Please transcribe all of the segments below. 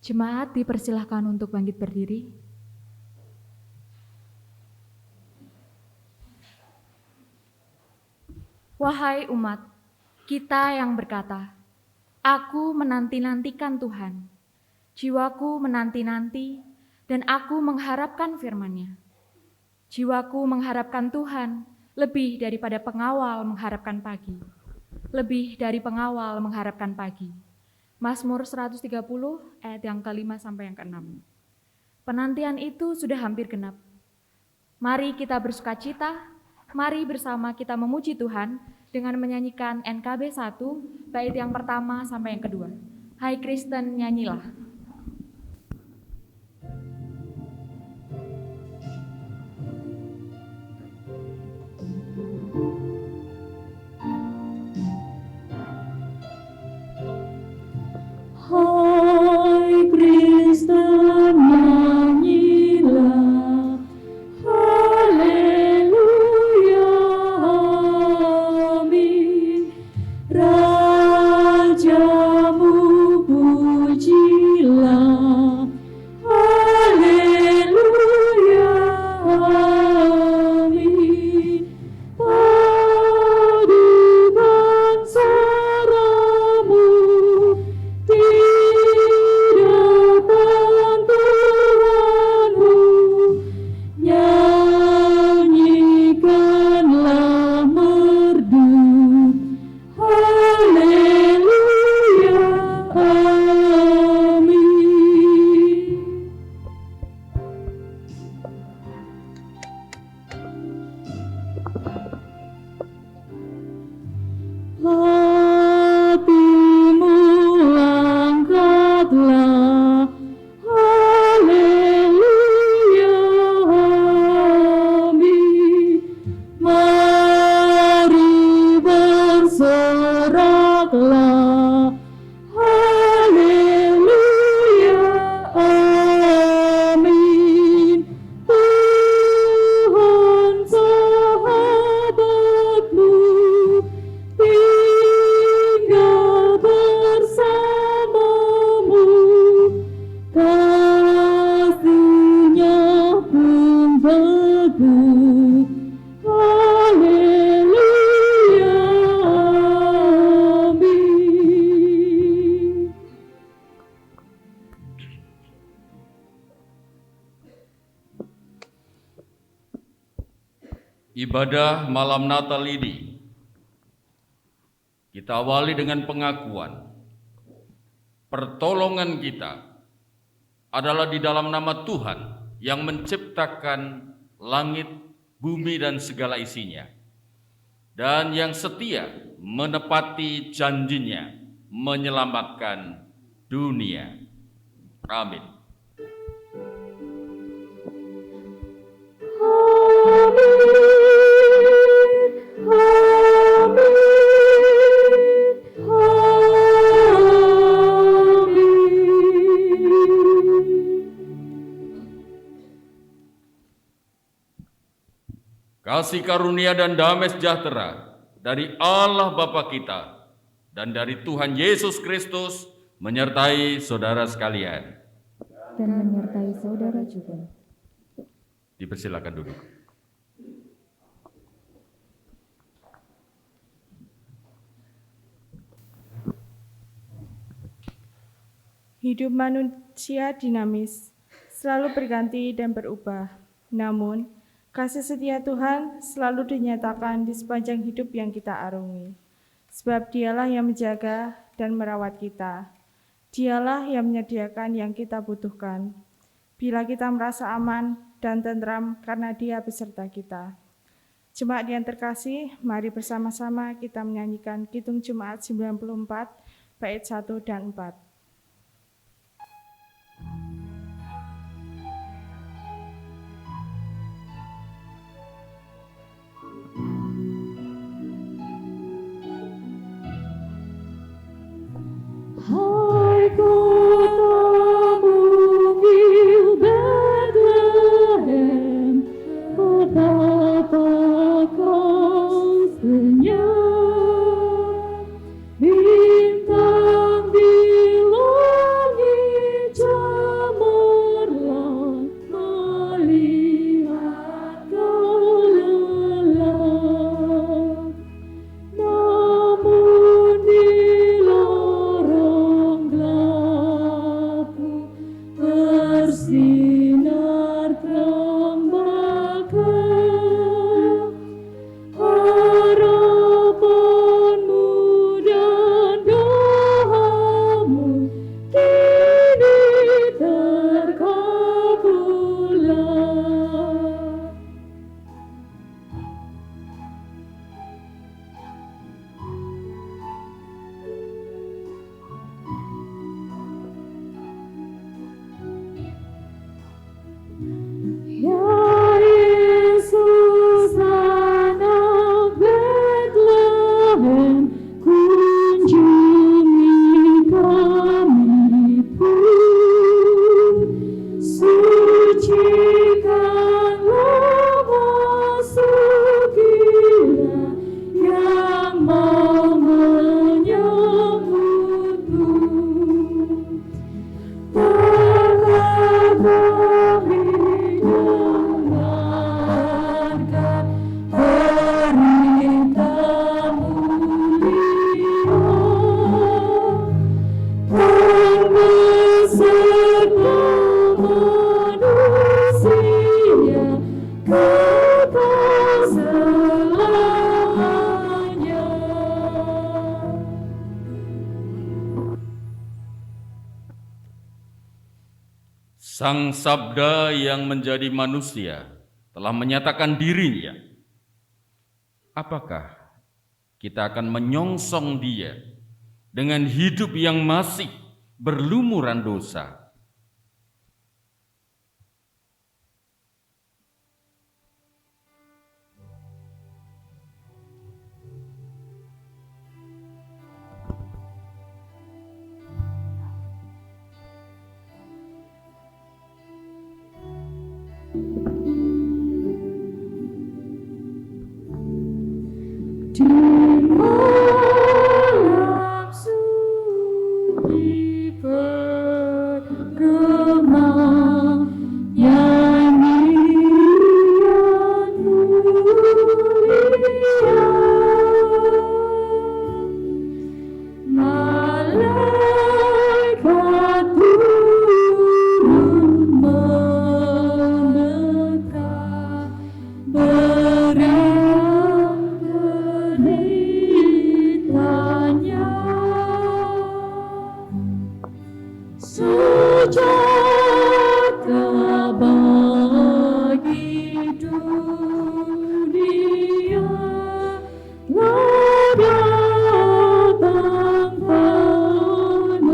Jemaat dipersilahkan untuk bangkit berdiri. Wahai umat, kita yang berkata, "Aku menanti-nantikan Tuhan, jiwaku menanti-nanti, dan aku mengharapkan firman-Nya." Jiwaku mengharapkan Tuhan lebih daripada pengawal mengharapkan pagi. Lebih dari pengawal mengharapkan pagi. Mazmur 130 ayat yang ke-5 sampai yang ke-6. Penantian itu sudah hampir genap. Mari kita bersukacita, mari bersama kita memuji Tuhan dengan menyanyikan NKB 1 bait yang pertama sampai yang kedua. Hai Kristen, nyanyilah. Hai Kristen, nyanyilah, haleluya, amin. Rajamu pujilah, haleluya, amin. Padukan suaramu, nyanyikanlah merdu, haleluya, amin. Hatimu angkatlah, haleluya, amin. Mari bersoraklah, haleluya, amin. Tuhan sahabatmu tinggal bersamamu, kasih-Nya pun teguh, haleluya, amin. Ibadah malam Natal ini kita awali dengan pengakuan pertolongan kita adalah di dalam nama Tuhan yang menciptakan langit, bumi, dan segala isinya, dan yang setia menepati janjinya menyelamatkan dunia. Amin. Kasih karunia dan damai sejahtera dari Allah Bapa kita dan dari Tuhan Yesus Kristus menyertai saudara sekalian. Dan menyertai saudara juga. Dipersilakan duduk. Hidup manusia dinamis, selalu berganti dan berubah. Namun, kasih setia Tuhan selalu dinyatakan di sepanjang hidup yang kita arungi. Sebab Dialah yang menjaga dan merawat kita. Dialah yang menyediakan yang kita butuhkan. Bila kita merasa aman dan tentram karena Dia beserta kita. Jemaat yang terkasih, mari bersama-sama kita menyanyikan Kidung Jemaat 94, bait 1 dan 4. Hai kota mungil Bethlehem, betapa kau senyap, bintang di serta manusia kekal selamanya. Sang Sabda yang menjadi manusia telah menyatakan dirinya. Apakah kita akan menyongsong Dia dengan hidup yang masih berlumuran dosa? Di malam sunyi bergema nyanyian mulia, malaikat turun menekan berang beritanya. Sejahtera bagi dunia telah datang penebus.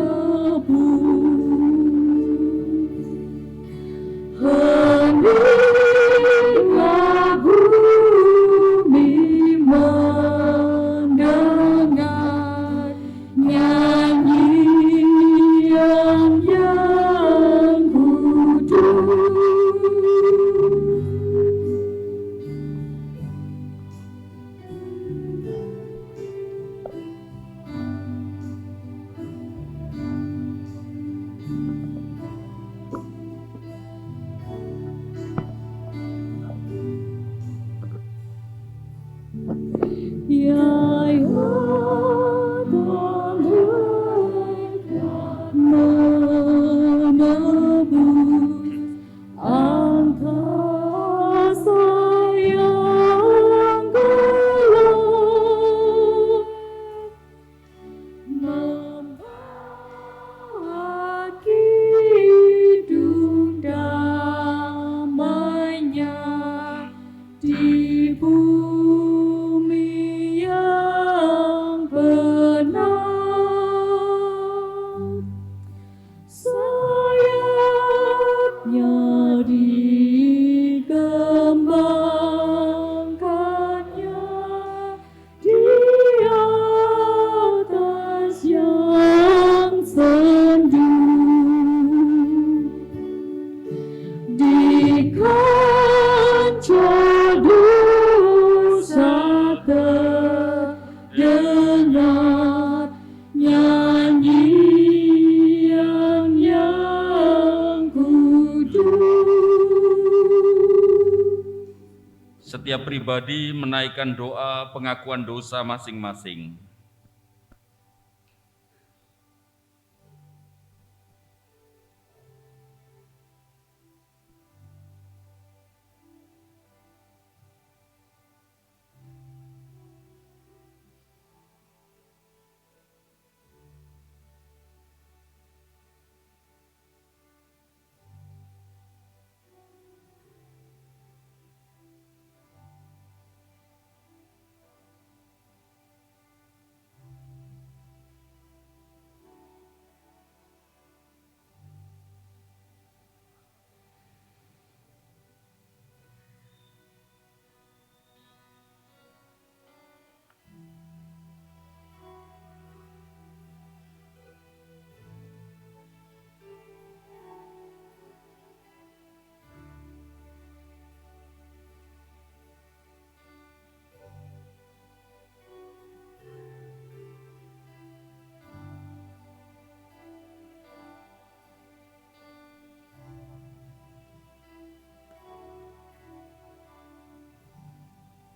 Heninglah bumi mendengar nyanyian yang kudus. Ya Adam menebus angkasa yang gelap, membawa kidung damainya di bumi yang benar. Sayapnya digembangkannya di atas yang sendu, di kancah dosa terdengar nyanyian yang kudus. Setiap pribadi menaikkan doa pengakuan dosa masing-masing.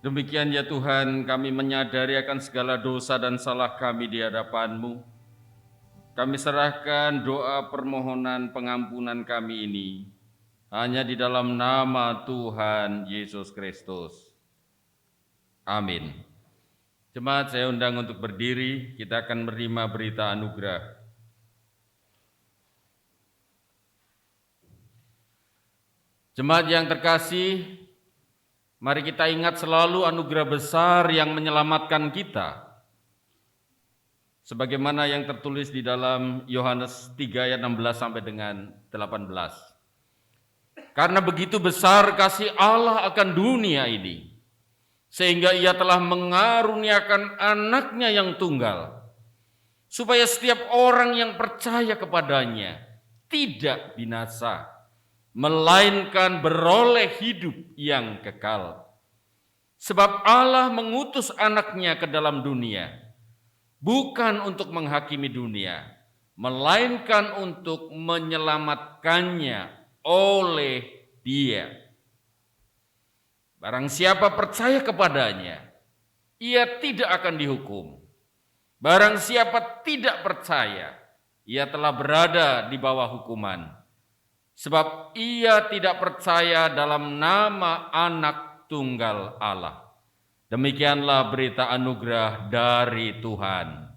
Demikian ya Tuhan, kami menyadari akan segala dosa dan salah kami di hadapan-Mu. kami serahkan doa permohonan pengampunan kami ini hanya di dalam nama Tuhan Yesus Kristus. Amin. Jemaat, saya undang untuk berdiri, kita akan menerima berita anugerah. Jemaat yang terkasih, mari kita ingat selalu anugerah besar yang menyelamatkan kita. Sebagaimana yang tertulis di dalam Yohanes 3 ayat 16 sampai dengan 18. Karena begitu besar kasih Allah akan dunia ini, sehingga Ia telah mengaruniakan anaknya yang tunggal, supaya setiap orang yang percaya kepadanya tidak binasa, melainkan beroleh hidup yang kekal. Sebab Allah mengutus anaknya ke dalam dunia, bukan untuk menghakimi dunia, melainkan untuk menyelamatkannya oleh Dia. Barang siapa percaya kepadanya, ia tidak akan dihukum. Barang siapa tidak percaya, ia telah berada di bawah hukuman. Sebab ia tidak percaya dalam nama Anak Tunggal Allah. Demikianlah berita anugerah dari Tuhan.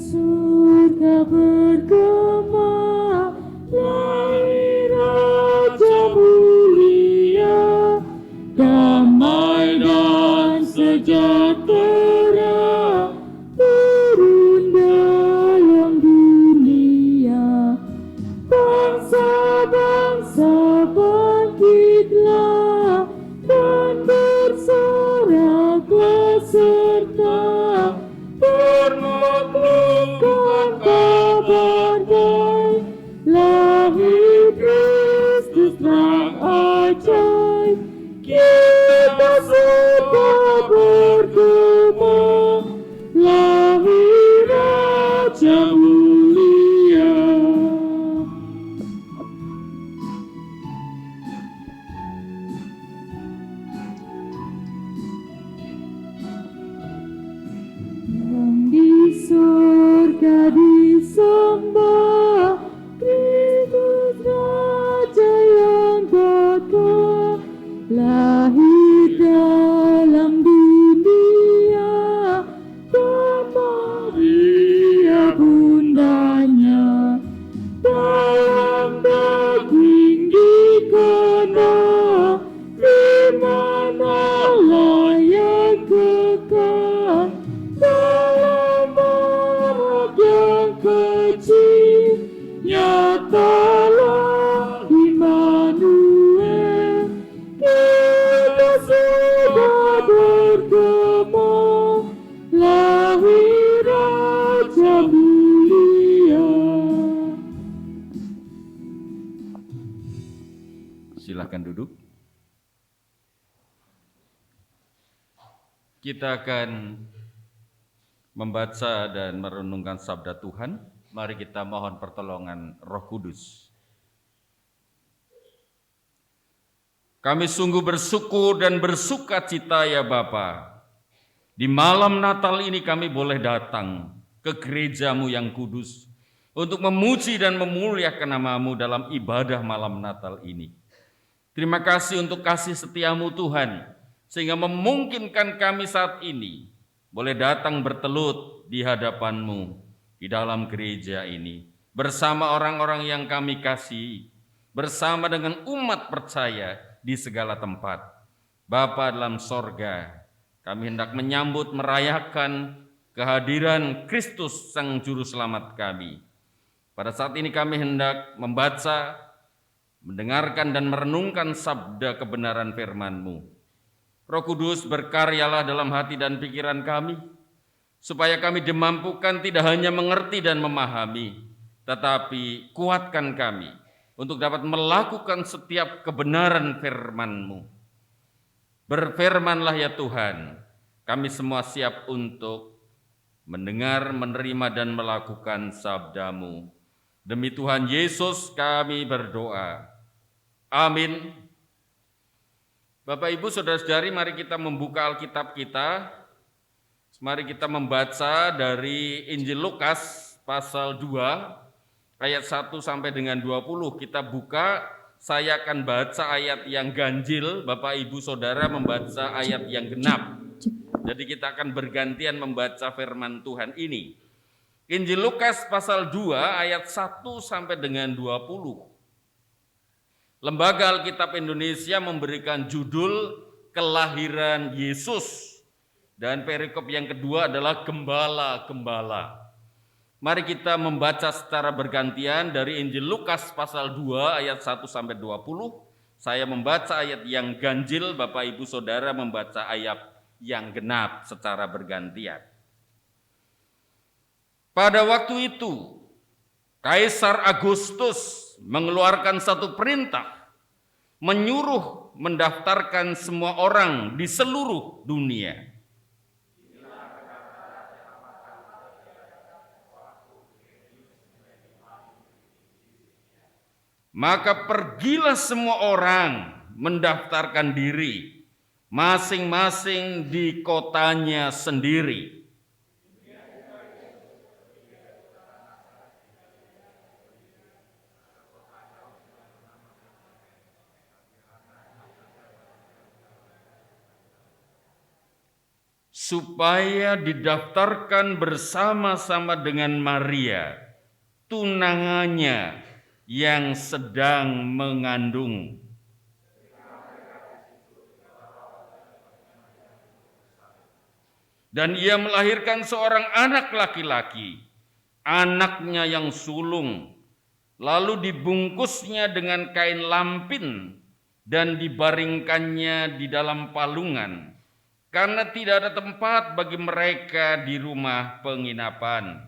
Surga bergema, lahir Raja mulia, damai dan sejahtera turun dalam dunia. Bangsa-bangsa bangkitlah dan bersoraklah serta bermaklumkan kabar baik, lahir Kristus terang ajaib. Kita sudah bergema, lahir Raja mulia. Di surga disembah, Kristus Raja yang kekal, lahir dalam dunia, dan Maria bundanya, dalam daging dikena, firman Allah yang kekal, dalam anak yang kecil, nyatalah Immanuel. Kita sudah bergema, lahir Raja mulia. Silakan duduk. Kita akan membaca dan merenungkan sabda Tuhan. Mari kita mohon pertolongan Roh Kudus. Kami sungguh bersyukur dan bersuka cita ya Bapa. Di malam Natal ini kami boleh datang ke gereja-Mu yang kudus untuk memuji dan memuliakan nama-Mu dalam ibadah malam Natal ini. Terima kasih untuk kasih setia-Mu Tuhan, sehingga memungkinkan kami saat ini boleh datang bertelut di hadapan-Mu di dalam gereja ini, bersama orang-orang yang kami kasihi, bersama dengan umat percaya di segala tempat. Bapa dalam sorga, kami hendak menyambut merayakan kehadiran Kristus Sang Juru Selamat kami. Pada saat ini kami hendak membaca, mendengarkan dan merenungkan sabda kebenaran firman-Mu. Roh Kudus, berkaryalah dalam hati dan pikiran kami, supaya kami dimampukan tidak hanya mengerti dan memahami, tetapi kuatkan kami untuk dapat melakukan setiap kebenaran firman-Mu. Berfirmanlah ya Tuhan, kami semua siap untuk mendengar, menerima, dan melakukan sabda-Mu. Demi Tuhan Yesus kami berdoa. Amin. Bapak, Ibu, Saudara-saudari, mari kita membuka Alkitab kita. Mari kita membaca dari Injil Lukas pasal 2 ayat 1 sampai dengan 20. Kita buka, saya akan baca ayat yang ganjil, Bapak Ibu Saudara membaca ayat yang genap. Jadi kita akan bergantian membaca firman Tuhan ini. Injil Lukas pasal 2 ayat 1 sampai dengan 20. Lembaga Alkitab Indonesia memberikan judul Kelahiran Yesus. Dan perikop yang kedua adalah Gembala-Gembala. Mari kita membaca secara bergantian dari Injil Lukas pasal 2 ayat 1 sampai 20. Saya membaca ayat yang ganjil, Bapak Ibu Saudara membaca ayat yang genap secara bergantian. Pada waktu itu, Kaisar Agustus mengeluarkan satu perintah, menyuruh mendaftarkan semua orang di seluruh dunia. Maka pergilah semua orang mendaftarkan diri, masing-masing di kotanya sendiri. Supaya didaftarkan bersama-sama dengan Maria, tunangannya yang sedang mengandung. Dan ia melahirkan seorang anak laki-laki, anaknya yang sulung, lalu dibungkusnya dengan kain lampin dan dibaringkannya di dalam palungan, karena tidak ada tempat bagi mereka di rumah penginapan.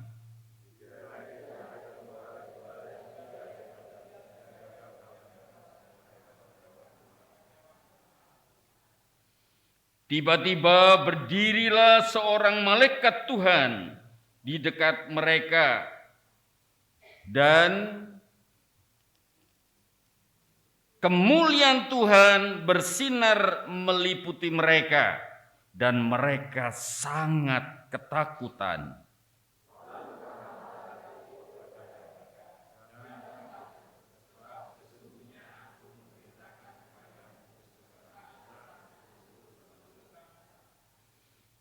Tiba-tiba berdirilah seorang malaikat Tuhan di dekat mereka, dan kemuliaan Tuhan bersinar meliputi mereka, dan mereka sangat ketakutan.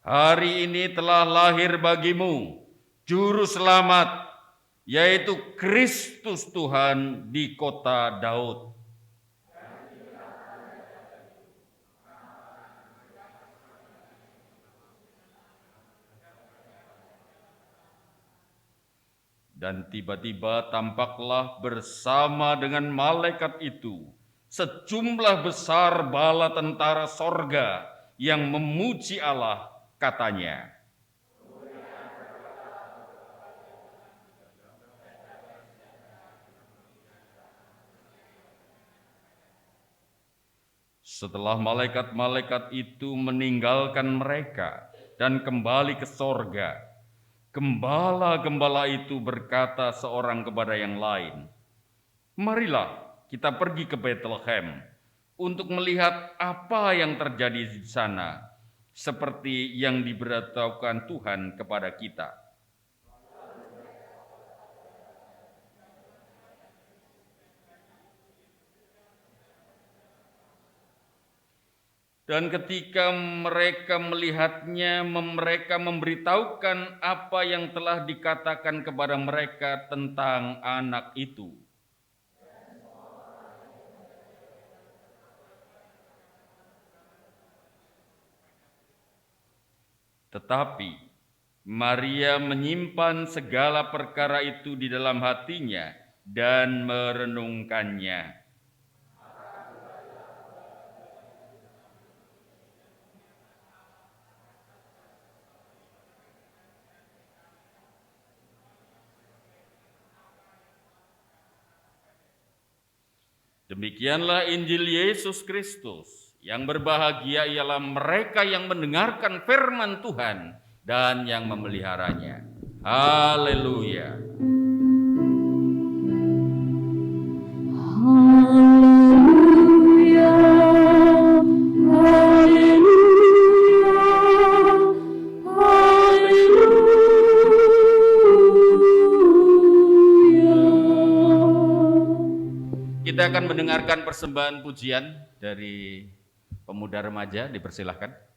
Hari ini telah lahir bagimu Juru Selamat, yaitu Kristus Tuhan di kota Daud. Dan tiba-tiba tampaklah bersama dengan malaikat itu sejumlah besar bala tentara sorga yang memuji Allah, katanya, setelah malaikat-malaikat itu meninggalkan mereka dan kembali ke sorga, gembala-gembala itu berkata seorang kepada yang lain, "Marilah kita pergi ke Bethlehem untuk melihat apa yang terjadi di sana, seperti yang diberitahukan Tuhan kepada kita." Dan ketika mereka melihatnya, mereka memberitahukan apa yang telah dikatakan kepada mereka tentang anak itu. Tetapi Maria menyimpan segala perkara itu di dalam hatinya dan merenungkannya. Demikianlah Injil Yesus Kristus. Yang berbahagia ialah mereka yang mendengarkan firman Tuhan dan yang memeliharanya. Haleluya. Haleluya, haleluya, haleluya. Kita akan mendengarkan persembahan pujian dari pemuda remaja, dipersilahkan.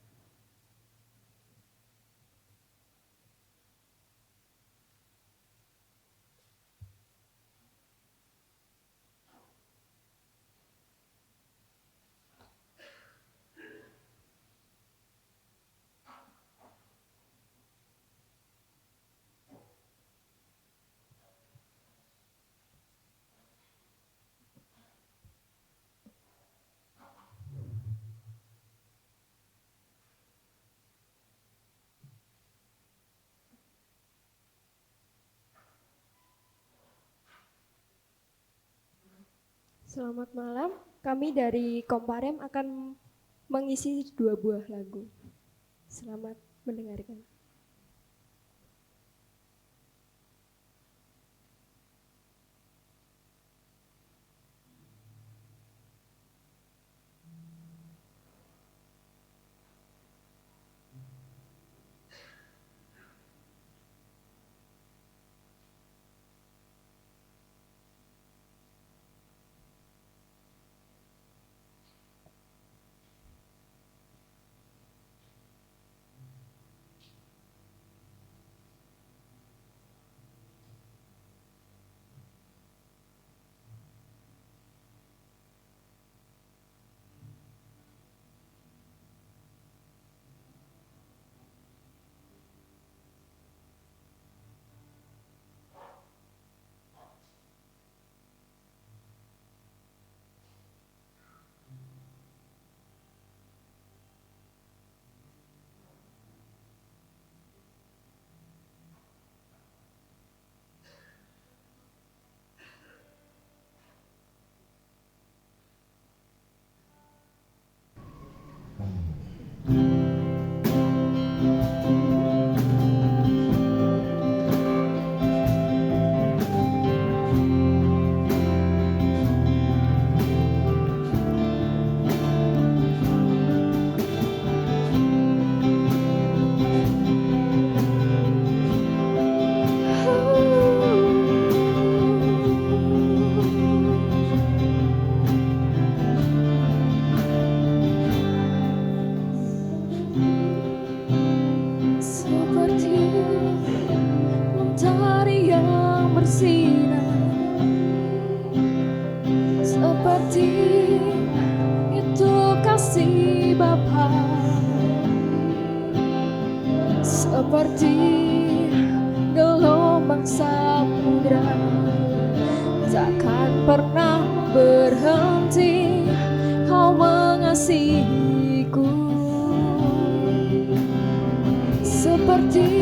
Selamat malam, kami dari Komparem akan mengisi 2 buah lagu. Selamat mendengarkan. Seperti gelombang samudra takkan pernah berhenti, Kau mengasihiku. Seperti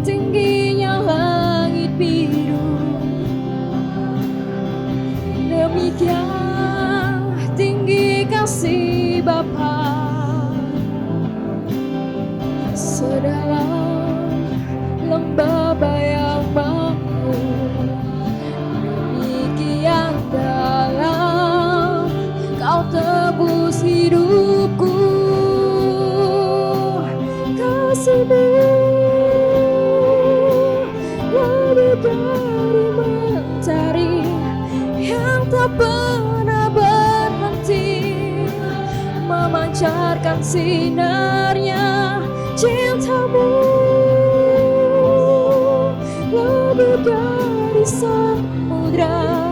tingginya langit biru, demikian tinggi kasih Bapa. Sedalam lembah bayang-bayangmu, demikian dalam Kau tebus hidupku. Kasih-Mu lebih dari mentari yang tak pernah berhenti, memancarkan sinarnya. Cinta-Mu lebih dari samudra,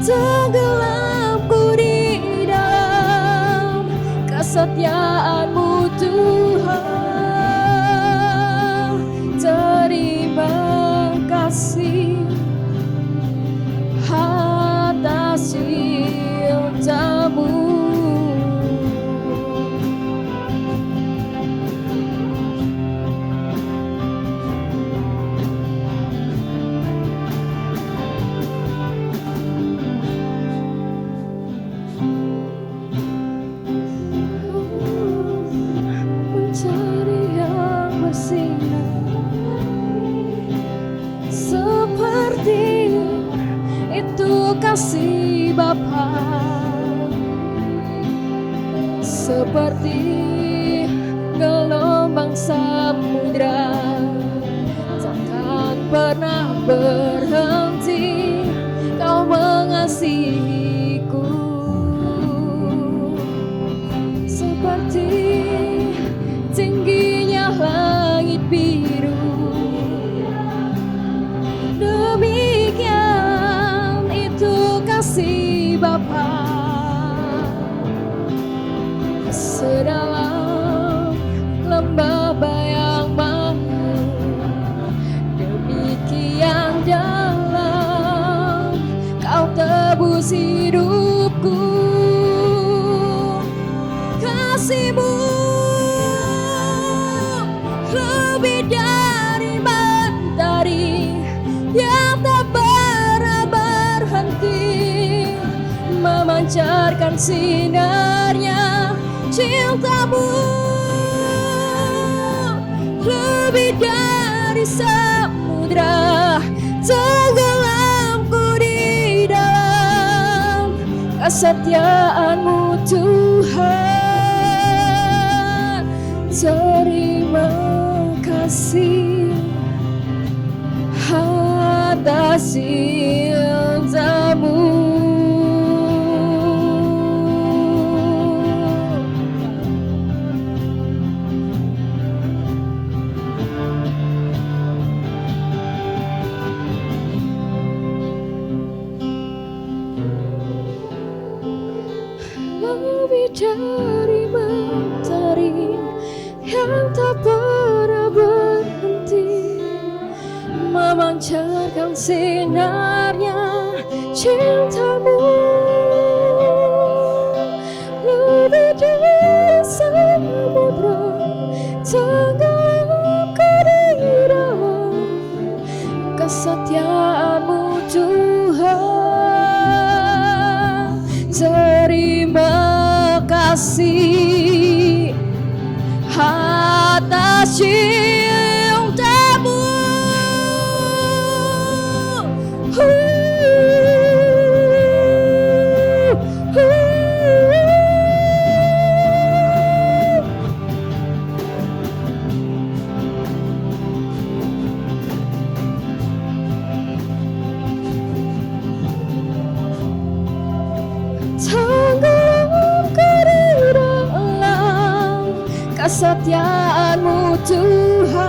tenggelamku di dalam kesetiaan-Mu Tuhan. Terima kasih atas cinta-Mu. seperti itu kasih Bapa, seperti gelombang samudra takkan pernah berhenti Kau mengasihiku, seperti tingginya langit biru. Demikian itu kasih Bapa, sedalam lembah bayang mana, demikian dalam Kau tebus hidupku. Kasih-Mu lebih dari mentari yang tak pernah berhenti, memancarkan sinarnya. Cinta-Mu lebih dari samudra, tenggelamku di dalam kesetiaan-Mu Tuhan. Terima kasih atas cinta-Mu. Lebih dari mentari yang tak pernah berhenti, memancarkan sinarnya. Cinta-Mu lebih dari samudra, tenggelamku di dalam kesetiaan-Mu Tuhan. Terima kasih atas cinta-Mu. Tenggelamku di dalam kesetiaan-Mu Tuhan.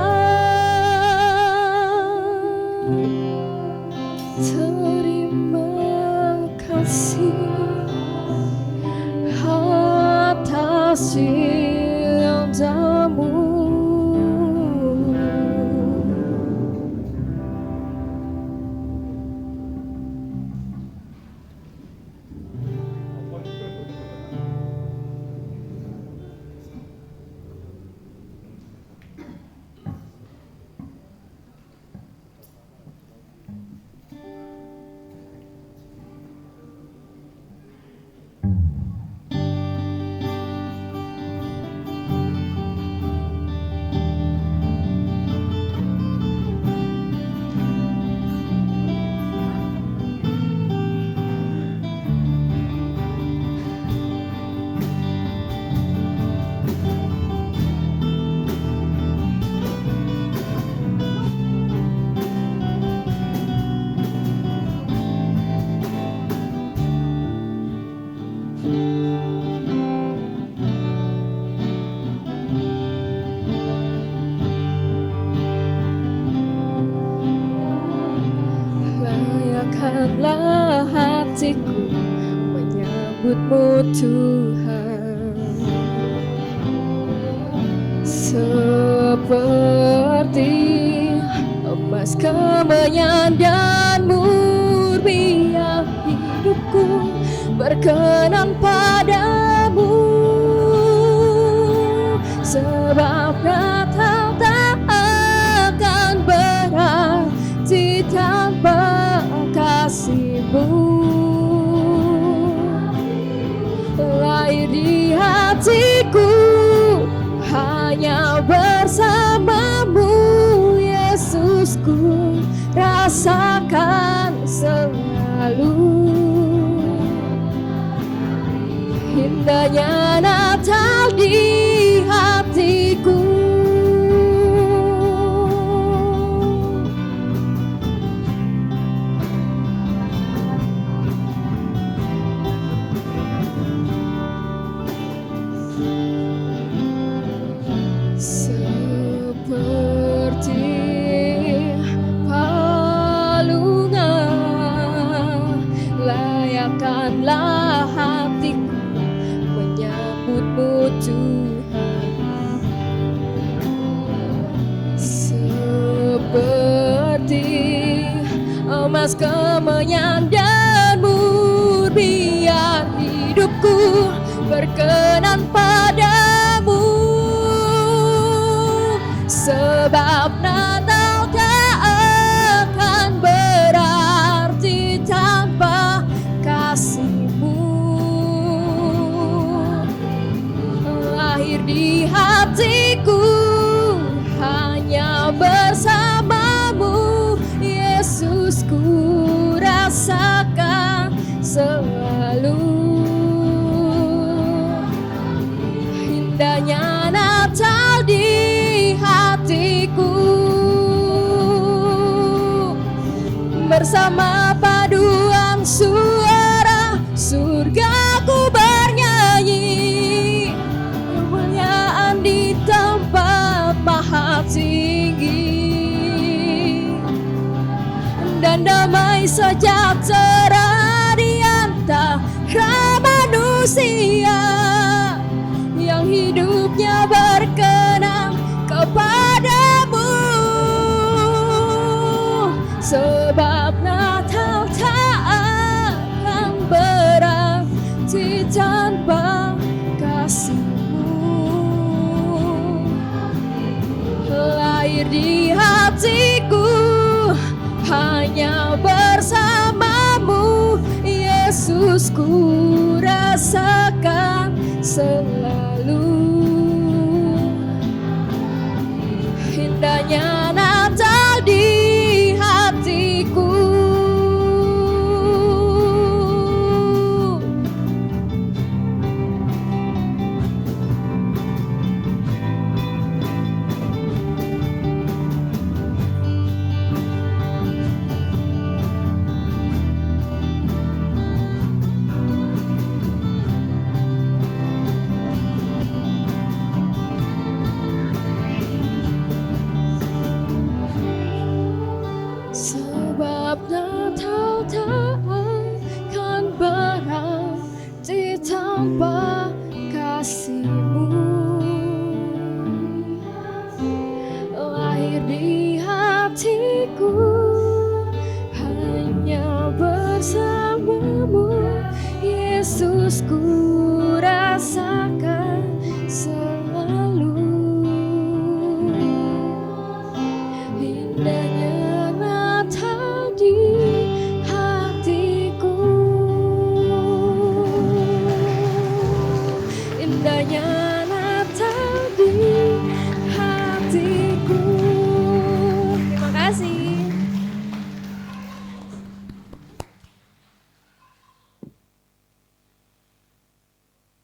Terima kasih atas cinta-Mu. Layakkanlah hatiku menyambut-Mu Tuhan, seperti emas kemenyan dan murni hidupku berkenan padamu, sebab Natal tak akan berarti tanpa kasih-Mu. Lahir di hatiku hanya bersama-Mu, Yesusku. rasakan selalu. Indahnya Natal di hatiku. Seperti palungan, layakkanlah hatiku menyambutmu Tuhan. Seperti emas kemenyan dan murni, biar hidupku berkenan padamu. Sebab Natal tak akan berarti tanpa kasih-Mu. Lahir di hatiku hanya bersama-Mu, Yesus, ku rasakan selalu. Indahnya Natal di hatiku, bersama paduan suara surga ku bernyanyi, kemuliaan di tempat maha tinggi, dan damai sejahtera di antara manusia yang hidupnya berkenan kepadamu. Sebab Natal tak akan berarti tanpa kasih-Mu. Lahir di hatiku hanya bersama-Mu, Yesus, ku rasakan selalu. Indahnya Natal di hatiku. Sebab Natal tak akan berarti tanpa kasih-Mu. Lahir di hatiku hanya bersama-Mu, Yesus, ku rasakan selalu. Indahnya Natal di hatiku, indahnya Natal di hatiku. Terima kasih.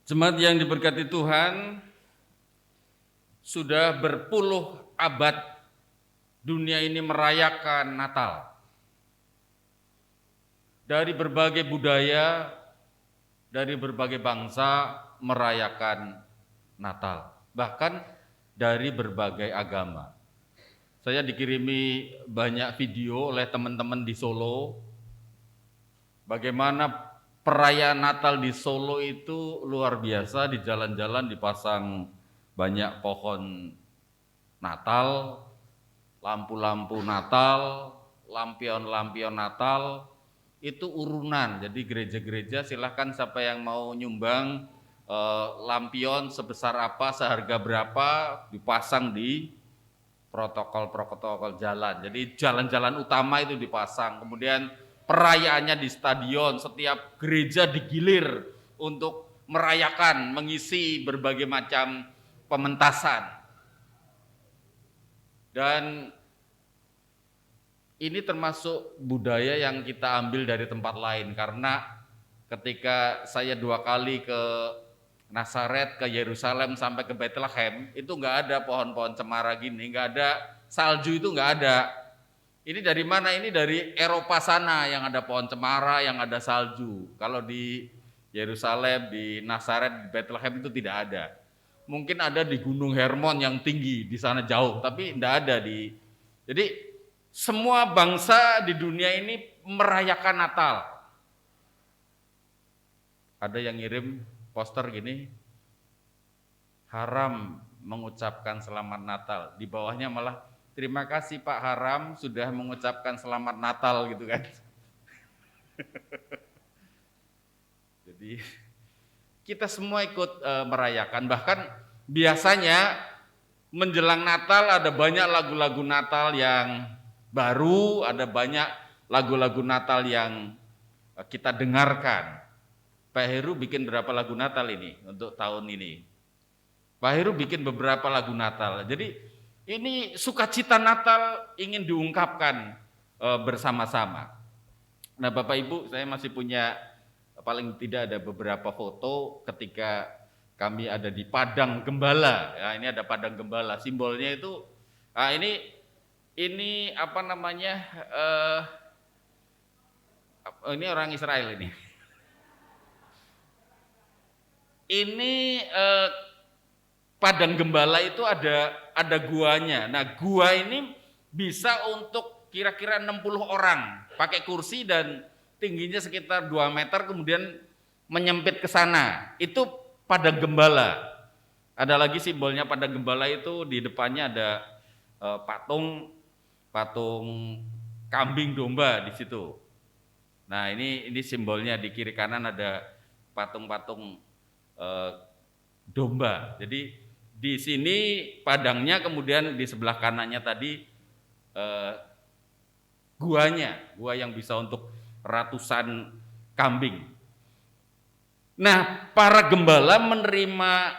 Jemaat yang diberkati Tuhan, sudah berpuluh abad dunia ini merayakan Natal. Dari berbagai budaya, dari berbagai bangsa merayakan Natal. Bahkan dari berbagai agama. Saya dikirimi banyak video oleh teman-teman di Solo. Bagaimana perayaan Natal di Solo itu luar biasa, di jalan-jalan dipasang banyak pohon Natal, lampu-lampu Natal, lampion-lampion Natal, itu urunan. Jadi gereja-gereja silahkan siapa yang mau nyumbang lampion sebesar apa, seharga berapa, dipasang di protokol-protokol jalan. Jadi jalan-jalan utama itu dipasang, kemudian perayaannya di stadion, setiap gereja digilir untuk merayakan, mengisi berbagai macam pementasan. Dan ini termasuk budaya yang kita ambil dari tempat lain, karena ketika saya 2 kali ke Nazaret, ke Yerusalem, sampai ke Bethlehem, itu nggak ada pohon-pohon cemara gini, nggak ada salju, itu nggak ada. Ini dari mana? Ini dari Eropa sana yang ada pohon cemara, yang ada salju. Kalau di Yerusalem, di Nazaret, di Bethlehem itu tidak ada. Mungkin ada di Gunung Hermon yang tinggi, di sana jauh, tapi tidak ada di. Jadi semua bangsa di dunia ini merayakan Natal. Ada yang ngirim poster gini, haram mengucapkan selamat Natal. Di bawahnya malah, terima kasih Pak Haram sudah mengucapkan selamat Natal gitu kan. Jadi kita semua ikut merayakan. Bahkan biasanya menjelang Natal ada banyak lagu-lagu Natal yang baru, ada banyak lagu-lagu Natal yang kita dengarkan. Pak Heru bikin berapa lagu Natal ini untuk tahun ini? Pak Heru bikin beberapa lagu Natal. Jadi ini sukacita Natal ingin diungkapkan bersama-sama. Nah Bapak Ibu, saya masih punya paling tidak ada beberapa foto ketika kami ada di Padang Gembala. Ya, ini ada Padang Gembala. Simbolnya itu, ini apa namanya? Ini orang Israel ini. Ini Padang Gembala itu ada guanya. Nah, gua ini bisa untuk kira-kira 60 orang, pakai kursi dan tingginya sekitar 2 meter, kemudian menyempit ke sana. Itu Padang Gembala. Ada lagi simbolnya Padang Gembala itu, di depannya ada patung kambing domba di situ. Nah, ini simbolnya, di kiri kanan ada patung-patung domba. Jadi di sini padangnya, kemudian di sebelah kanannya tadi gua yang bisa untuk ratusan kambing. Nah, para gembala menerima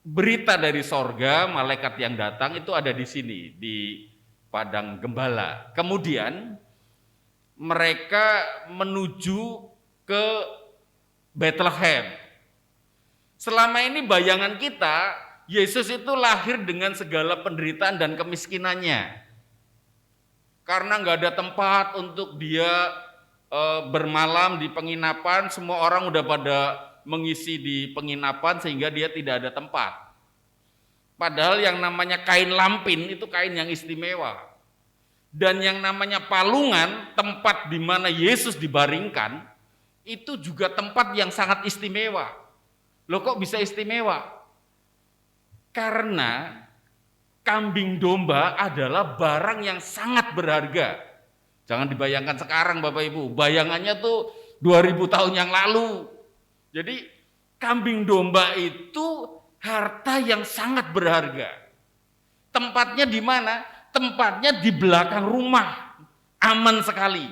berita dari sorga, malaikat yang datang itu ada di sini, di Padang Gembala. Kemudian mereka menuju ke Bethlehem. Selama ini bayangan kita, Yesus itu lahir dengan segala penderitaan dan kemiskinannya. Karena nggak ada tempat untuk dia bermalam di penginapan, semua orang udah pada mengisi di penginapan sehingga dia tidak ada tempat. Padahal yang namanya kain lampin itu kain yang istimewa. Dan yang namanya palungan, tempat di mana Yesus dibaringkan, itu juga tempat yang sangat istimewa. Loh kok bisa istimewa? Karena kambing domba adalah barang yang sangat berharga. Jangan dibayangkan sekarang Bapak Ibu, bayangannya tuh 2000 tahun yang lalu. Jadi kambing domba itu harta yang sangat berharga. Tempatnya di mana? Tempatnya di belakang rumah, aman sekali.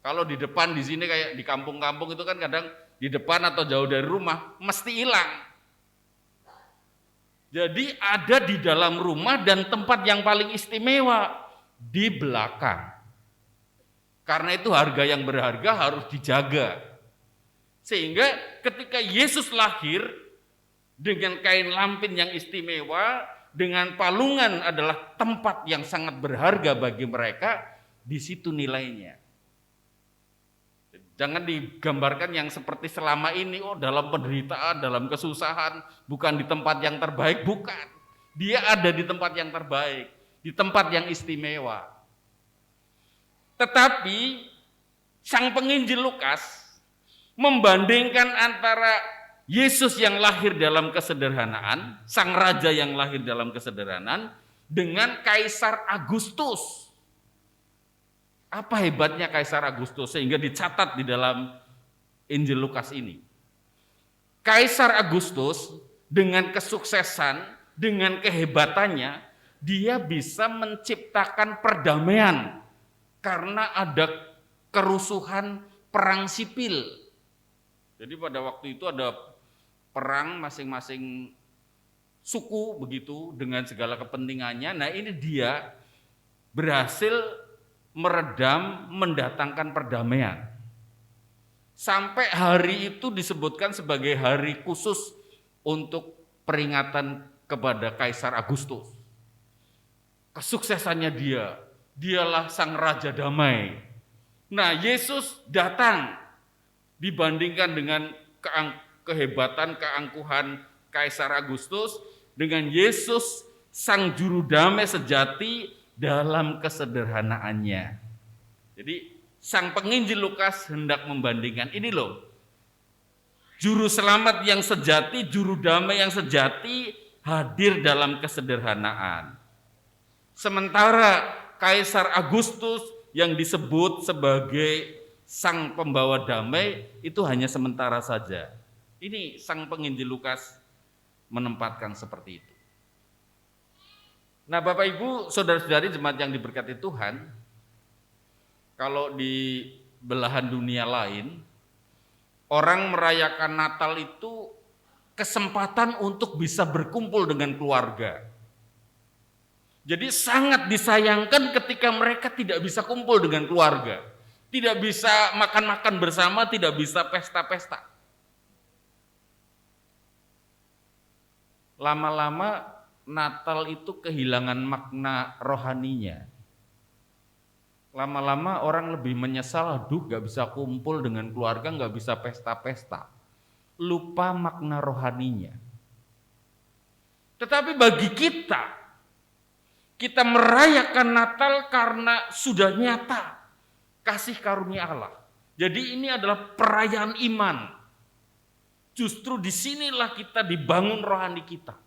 Kalau di depan di sini kayak di kampung-kampung itu kan kadang di depan atau jauh dari rumah mesti hilang. Jadi ada di dalam rumah dan tempat yang paling istimewa di belakang. Karena itu harga yang berharga harus dijaga. Sehingga ketika Yesus lahir dengan kain lampin yang istimewa, dengan palungan adalah tempat yang sangat berharga bagi mereka, di situ nilainya. Jangan digambarkan yang seperti selama ini, dalam penderitaan, dalam kesusahan, bukan di tempat yang terbaik, bukan. Dia ada di tempat yang terbaik, di tempat yang istimewa. Tetapi sang penginjil Lukas membandingkan antara Yesus yang lahir dalam kesederhanaan, sang raja yang lahir dalam kesederhanaan, dengan Kaisar Agustus. Apa hebatnya Kaisar Agustus sehingga dicatat di dalam Injil Lukas ini? Kaisar Agustus dengan kesuksesan, dengan kehebatannya, dia bisa menciptakan perdamaian karena ada kerusuhan perang sipil. Jadi pada waktu itu ada perang masing-masing suku begitu dengan segala kepentingannya. Nah ini dia berhasil meredam, mendatangkan perdamaian. Sampai hari itu disebutkan sebagai hari khusus untuk peringatan kepada Kaisar Agustus. Kesuksesannya dialah sang raja damai. Nah, Yesus datang dibandingkan dengan kehebatan, keangkuhan Kaisar Agustus, dengan Yesus sang juru damai sejati dalam kesederhanaannya. Jadi sang penginjil Lukas hendak membandingkan ini loh. Juru selamat yang sejati, juru damai yang sejati hadir dalam kesederhanaan. Sementara Kaisar Agustus yang disebut sebagai sang pembawa damai itu hanya sementara saja. Ini sang penginjil Lukas menempatkan seperti itu. Nah, Bapak Ibu, saudara-saudari jemaat yang diberkati Tuhan, kalau di belahan dunia lain, orang merayakan Natal itu kesempatan untuk bisa berkumpul dengan keluarga. Jadi sangat disayangkan ketika mereka tidak bisa kumpul dengan keluarga. Tidak bisa makan-makan bersama, tidak bisa pesta-pesta. Lama-lama Natal itu kehilangan makna rohaninya. Lama-lama orang lebih menyesal, aduh gak bisa kumpul dengan keluarga, gak bisa pesta-pesta. Lupa makna rohaninya. Tetapi bagi kita merayakan Natal karena sudah nyata kasih karunia Allah. Jadi ini adalah perayaan iman. Justru disinilah kita dibangun rohani kita.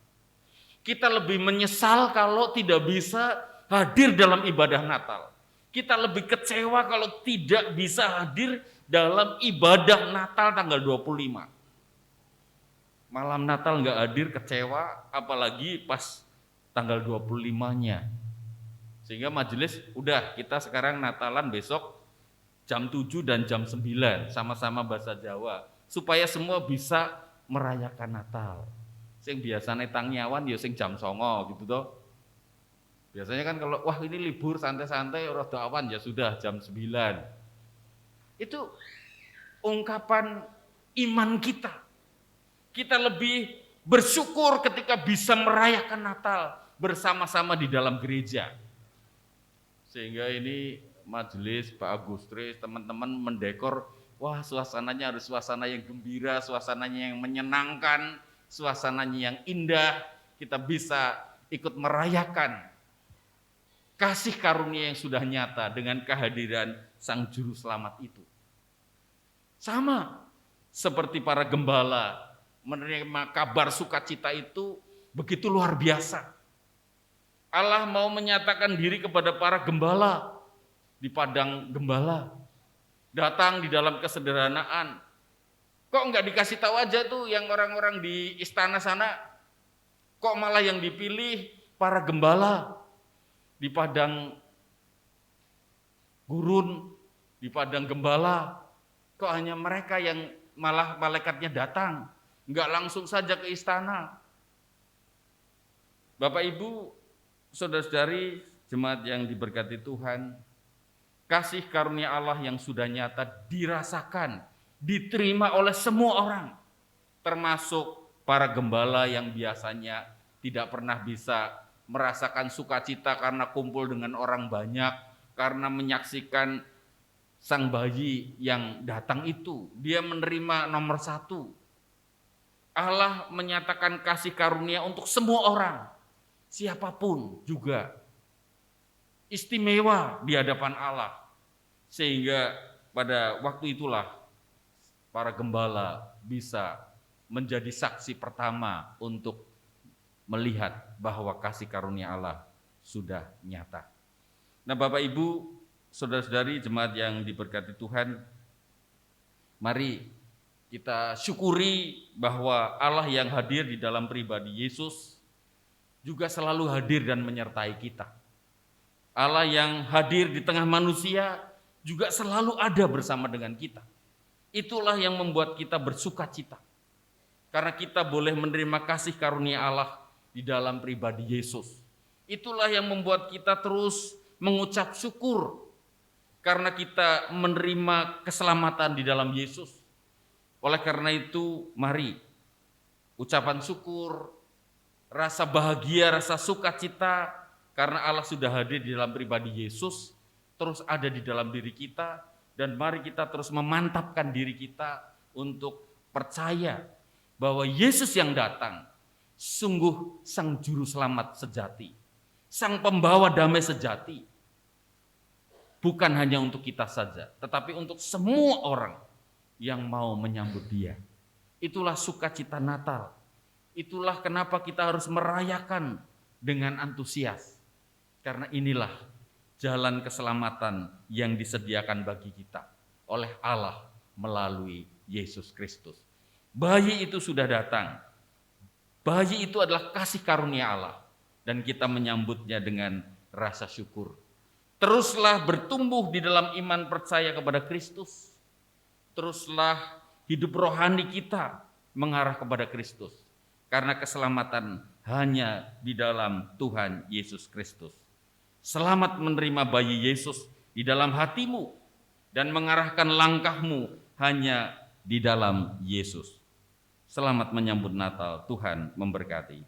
Kita lebih menyesal kalau tidak bisa hadir dalam ibadah Natal. Kita lebih kecewa kalau tidak bisa hadir dalam ibadah Natal tanggal 25. Malam Natal nggak hadir, kecewa, apalagi pas tanggal 25-nya. Sehingga majelis, udah kita sekarang Natalan besok jam 7 dan jam 9, sama-sama bahasa Jawa. Supaya semua bisa merayakan Natal. Sing biasanya tangyawan ya sing jam 09 gitu toh. Biasanya kan kalau wah ini libur santai-santai rada awan ya sudah jam 9. Itu ungkapan iman kita. Kita lebih bersyukur ketika bisa merayakan Natal bersama-sama di dalam gereja. Sehingga ini majelis Pak Agustus, teman-teman mendekor, wah suasananya harus suasana yang gembira, suasananya yang menyenangkan, suasananya yang indah. Kita bisa ikut merayakan kasih karunia yang sudah nyata dengan kehadiran Sang Juru Selamat itu. Sama seperti para gembala menerima kabar sukacita itu begitu luar biasa. Allah mau menyatakan diri kepada para gembala di padang gembala. Datang di dalam kesederhanaan. Kok enggak dikasih tahu aja tuh yang orang-orang di istana sana? Kok malah yang dipilih para gembala? Di padang gurun, di padang gembala, kok hanya mereka yang malah malaikatnya datang, enggak langsung saja ke istana. Bapak Ibu, saudara-saudari, jemaat yang diberkati Tuhan, kasih karunia Allah yang sudah nyata dirasakan, diterima oleh semua orang, termasuk para gembala yang biasanya tidak pernah bisa merasakan sukacita karena kumpul dengan orang banyak, karena menyaksikan sang bayi yang datang itu. Dia menerima nomor 1. Allah menyatakan kasih karunia untuk semua orang, siapapun juga. Istimewa di hadapan Allah. Sehingga pada waktu itulah para gembala bisa menjadi saksi pertama untuk melihat bahwa kasih karunia Allah sudah nyata. Nah, Bapak Ibu, saudara-saudari jemaat yang diberkati Tuhan, mari kita syukuri bahwa Allah yang hadir di dalam pribadi Yesus juga selalu hadir dan menyertai kita. Allah yang hadir di tengah manusia juga selalu ada bersama dengan kita. Itulah yang membuat kita bersukacita. Karena kita boleh menerima kasih karunia Allah di dalam pribadi Yesus. Itulah yang membuat kita terus mengucap syukur karena kita menerima keselamatan di dalam Yesus. Oleh karena itu, mari ucapan syukur, rasa bahagia, rasa sukacita karena Allah sudah hadir di dalam pribadi Yesus, terus ada di dalam diri kita, dan mari kita terus memantapkan diri kita untuk percaya bahwa Yesus yang datang sungguh sang juru selamat sejati, sang pembawa damai sejati. Bukan hanya untuk kita saja, tetapi untuk semua orang yang mau menyambut Dia. Itulah sukacita Natal. Itulah kenapa kita harus merayakan dengan antusias. Karena inilah jalan keselamatan yang disediakan bagi kita oleh Allah melalui Yesus Kristus. Bayi itu sudah datang. Bayi itu adalah kasih karunia Allah, dan kita menyambutnya dengan rasa syukur. Teruslah bertumbuh di dalam iman percaya kepada Kristus. Teruslah hidup rohani kita mengarah kepada Kristus. Karena keselamatan hanya di dalam Tuhan Yesus Kristus. Selamat menerima bayi Yesus di dalam hatimu dan mengarahkan langkahmu hanya di dalam Yesus. Selamat menyambut Natal, Tuhan memberkati.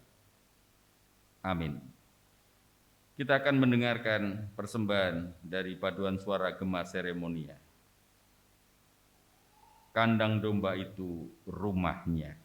Amin. Kita akan mendengarkan persembahan dari paduan suara Gema Seremonia. Kandang domba itu rumahnya.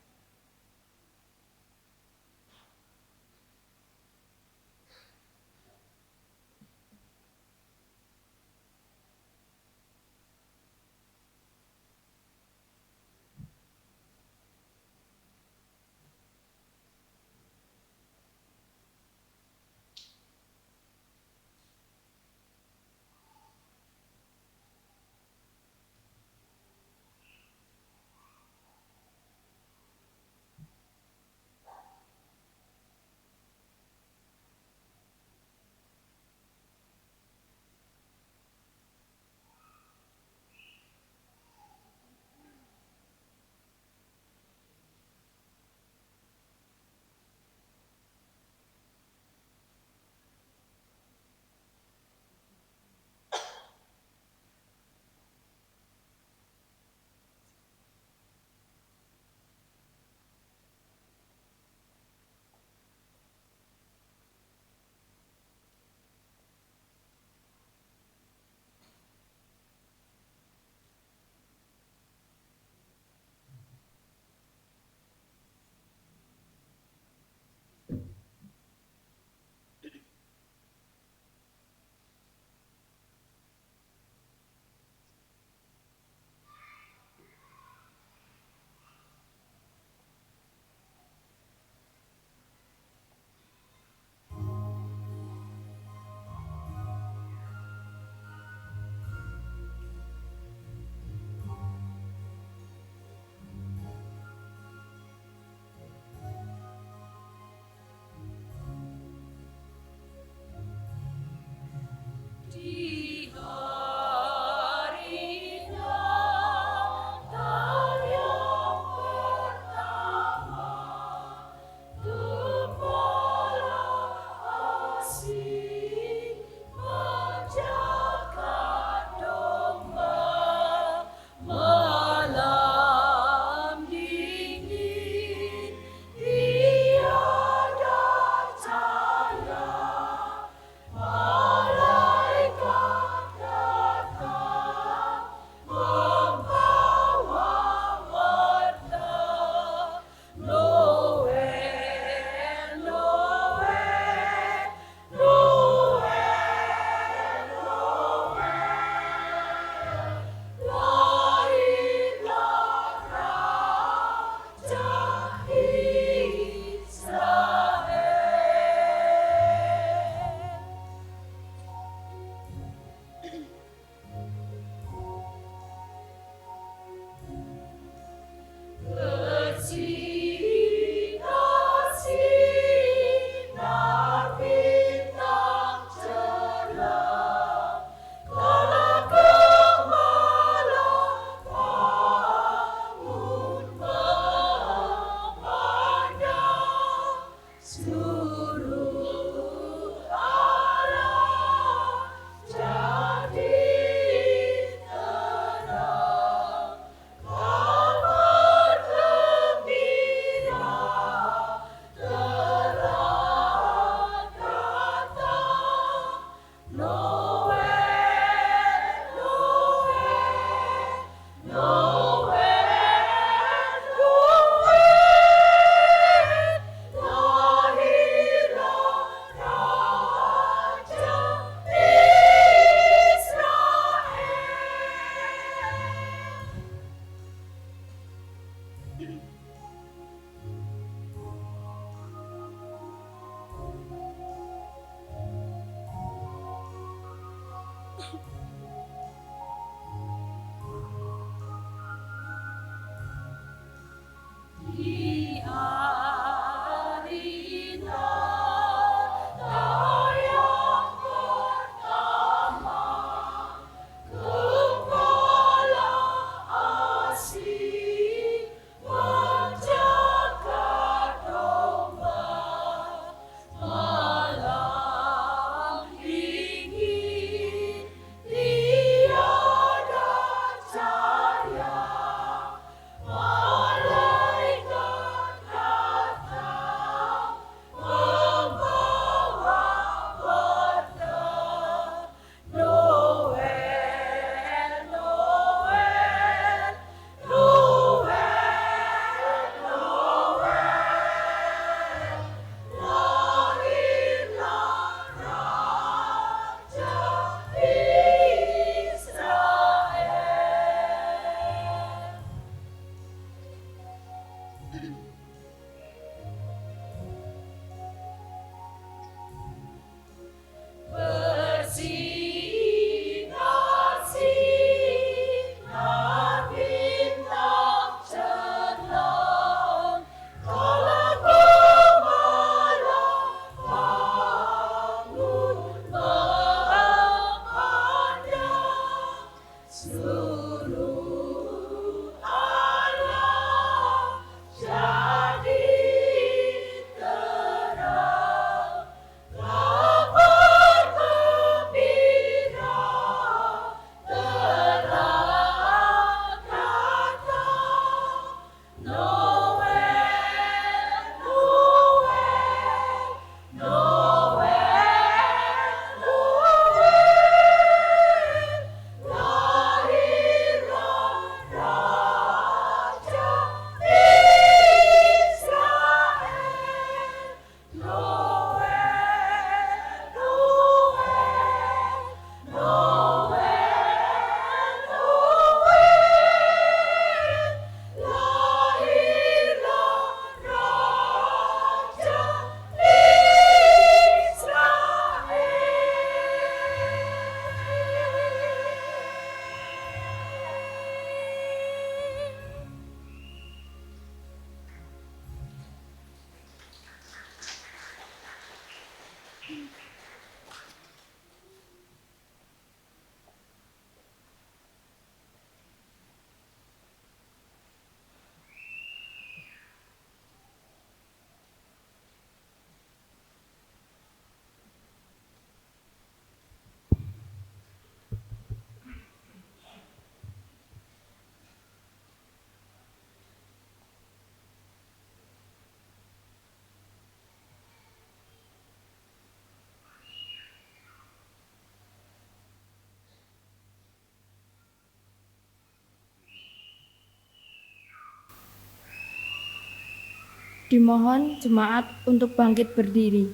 Dimohon jemaat untuk bangkit berdiri.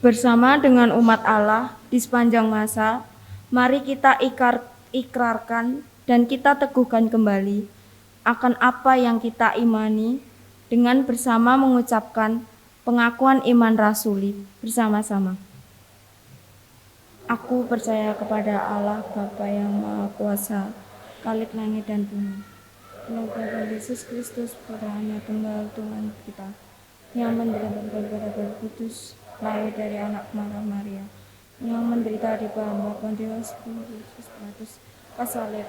Bersama dengan umat Allah di sepanjang masa, mari kita ikrarkan dan kita teguhkan kembali akan apa yang kita imani dengan bersama mengucapkan pengakuan iman rasuli bersama-sama. Aku percaya kepada Allah Bapa yang Maha Kuasa, Khalik langit dan bumi, dan kepada Yesus Kristus putranya tunggal Tuhan kita, yang menderita daripada Roh Kudus, lahir dari anak Maria, yang menderita di bawah Pontius Pilatus, pasalib,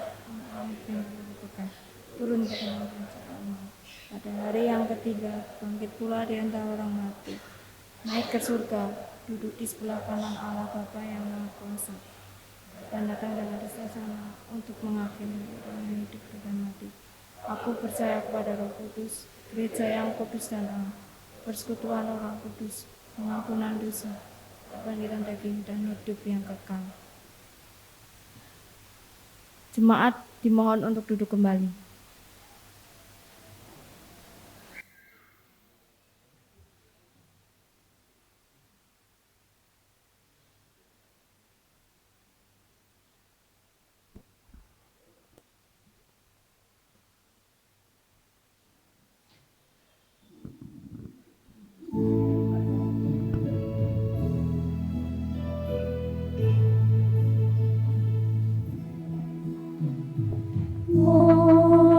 turun ke dalam pencobaan. Pada hari yang ketiga, bangkit pula di antara orang mati, naik ke surga, duduk di sebelah kanan Allah Bapa yang Maha Kuasa, dan datang dengan sana untuk mengakhiri orang yang hidup dan mati. Aku percaya kepada Roh Kudus, gereja yang kudus dan am, persekutuan Orang Kudus, pengampunan dosa, kebangkitan daging, dan hidup yang kekal. Jemaat dimohon untuk duduk kembali. Oh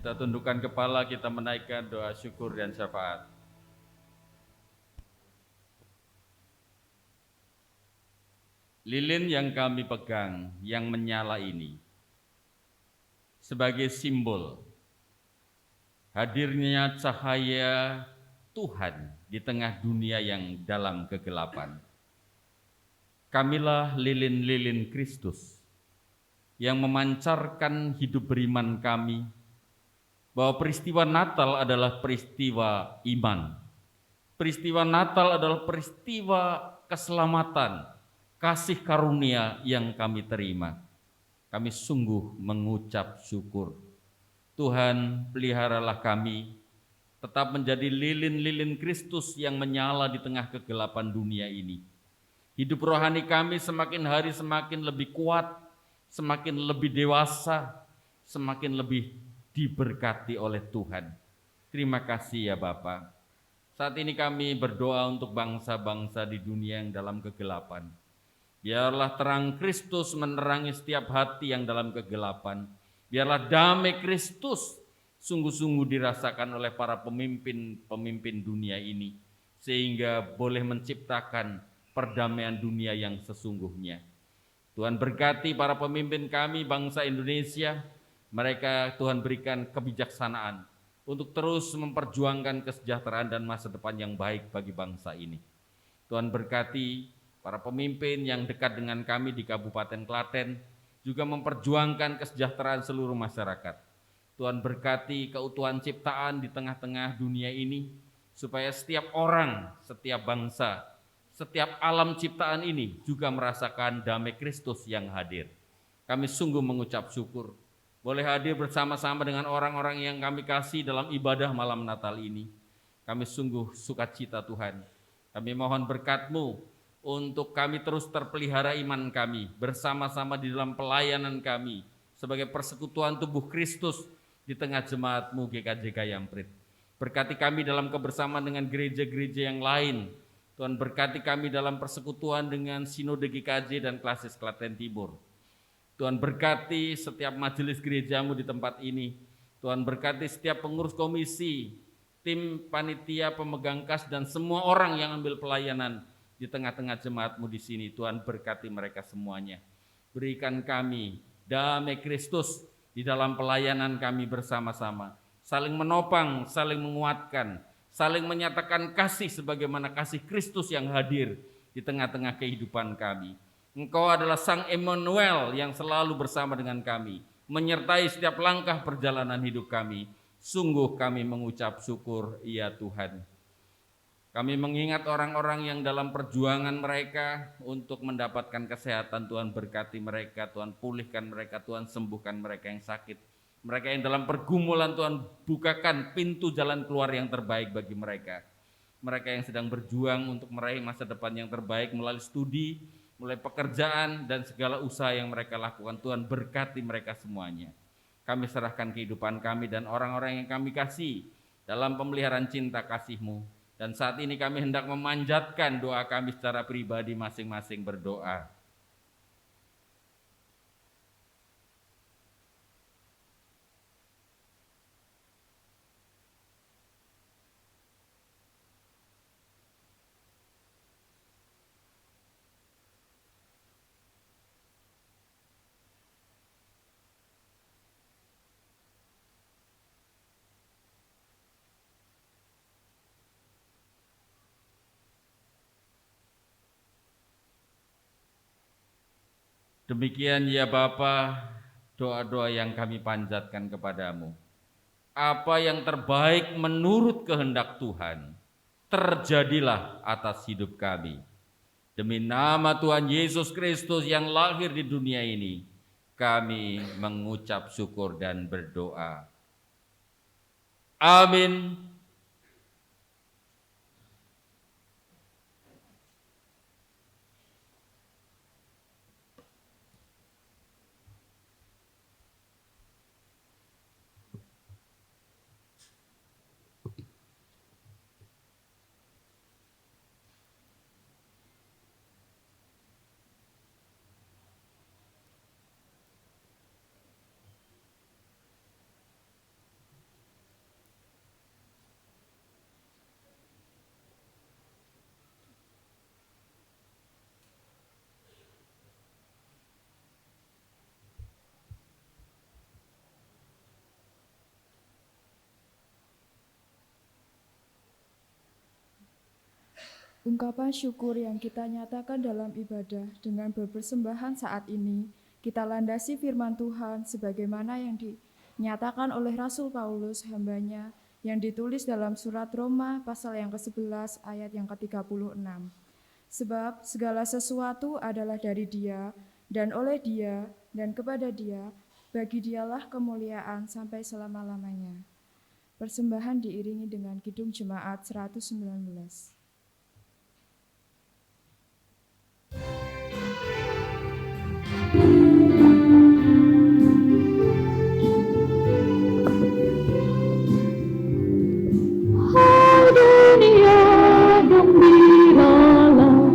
Kita tundukkan kepala, kita menaikkan doa syukur dan syafaat. Lilin yang kami pegang, yang menyala ini, sebagai simbol hadirnya cahaya Tuhan di tengah dunia yang dalam kegelapan. Kamilah lilin-lilin Kristus yang memancarkan hidup beriman kami, bahwa peristiwa Natal adalah peristiwa iman. Peristiwa Natal adalah peristiwa keselamatan, kasih karunia yang kami terima. Kami sungguh mengucap syukur. Tuhan, peliharalah kami, tetap menjadi lilin-lilin Kristus yang menyala di tengah kegelapan dunia ini. Hidup rohani kami semakin hari semakin lebih kuat, semakin lebih dewasa, semakin lebih diberkati oleh Tuhan. Terima kasih ya Bapa. Saat ini kami berdoa untuk bangsa-bangsa di dunia yang dalam kegelapan. Biarlah terang Kristus menerangi setiap hati yang dalam kegelapan. Biarlah damai Kristus sungguh-sungguh dirasakan oleh para pemimpin dunia ini, sehingga boleh menciptakan perdamaian dunia yang sesungguhnya. Tuhan berkati para pemimpin kami, bangsa Indonesia. Mereka Tuhan berikan kebijaksanaan untuk terus memperjuangkan kesejahteraan dan masa depan yang baik bagi bangsa ini. Tuhan berkati para pemimpin yang dekat dengan kami di Kabupaten Klaten, juga memperjuangkan kesejahteraan seluruh masyarakat. Tuhan berkati keutuhan ciptaan di tengah-tengah dunia ini, supaya setiap orang, setiap bangsa, setiap alam ciptaan ini juga merasakan damai Kristus yang hadir. Kami sungguh mengucap syukur boleh hadir bersama-sama dengan orang-orang yang kami kasih dalam ibadah malam Natal ini. Kami sungguh sukacita Tuhan. Kami mohon berkat-Mu untuk kami terus terpelihara iman kami, bersama-sama di dalam pelayanan kami, sebagai persekutuan tubuh Kristus di tengah jemaat-Mu GKJ Yamprit. Berkati kami dalam kebersamaan dengan gereja-gereja yang lain. Tuhan berkati kami dalam persekutuan dengan Sinode GKJ dan Klasis Klaten Timur. Tuhan berkati setiap majelis gereja-Mu di tempat ini. Tuhan berkati setiap pengurus komisi, tim panitia, pemegang kas, dan semua orang yang ambil pelayanan di tengah-tengah jemaat-Mu di sini. Tuhan berkati mereka semuanya. Berikan kami damai Kristus di dalam pelayanan kami bersama-sama. Saling menopang, saling menguatkan, saling menyatakan kasih sebagaimana kasih Kristus yang hadir di tengah-tengah kehidupan kami. Engkau adalah Sang Emmanuel yang selalu bersama dengan kami, menyertai setiap langkah perjalanan hidup kami. Sungguh kami mengucap syukur, ya Tuhan. Kami mengingat orang-orang yang dalam perjuangan mereka untuk mendapatkan kesehatan. Tuhan berkati mereka, Tuhan pulihkan mereka, Tuhan sembuhkan mereka yang sakit. Mereka yang dalam pergumulan, Tuhan bukakan pintu jalan keluar yang terbaik bagi mereka. Mereka yang sedang berjuang untuk meraih masa depan yang terbaik melalui studi, mulai pekerjaan dan segala usaha yang mereka lakukan. Tuhan berkati mereka semuanya. Kami serahkan kehidupan kami dan orang-orang yang kami kasih dalam pemeliharaan cinta kasih-Mu. Dan saat ini kami hendak memanjatkan doa kami secara pribadi, masing-masing berdoa. Demikian ya Bapa, doa-doa yang kami panjatkan kepadamu. Apa yang terbaik menurut kehendak Tuhan, terjadilah atas hidup kami. Demi nama Tuhan Yesus Kristus yang lahir di dunia ini, kami mengucap syukur dan berdoa. Amin. Ungkapan syukur yang kita nyatakan dalam ibadah dengan berpersembahan saat ini, kita landasi firman Tuhan sebagaimana yang dinyatakan oleh Rasul Paulus hambanya yang ditulis dalam surat Roma pasal yang ke-11 ayat yang ke-36. Sebab segala sesuatu adalah dari Dia dan oleh Dia dan kepada Dia, bagi Dialah kemuliaan sampai selama-lamanya. Persembahan diiringi dengan Kidung Jemaat 119. Hai dunia gembiralah,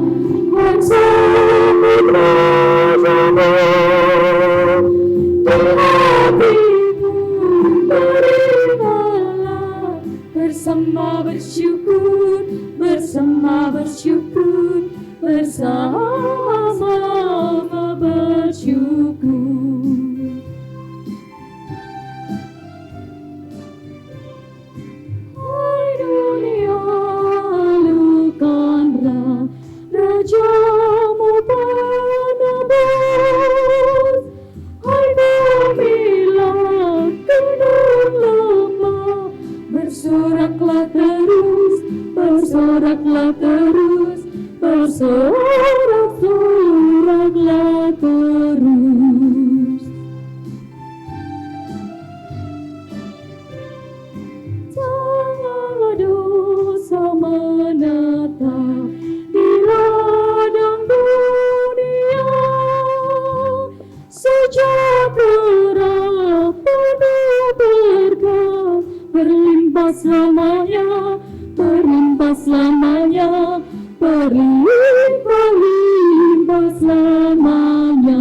bersambulah zaman. Hatimu beribadah, bersama bersyukur, bersama bersyukur, bersama-sama bersyukur. Hai dunia, lukanlah rajamu penebus. Hai gemilang gunung lemah, bersoraklah terus, bersoraklah terus, bersorak-soraklah terus. Janganlah dosa menetap di ladang dunia, sejahtera penuh berkah, berlimpah selamanya, berlimpah selamanya, berlimpah-limpah selamanya.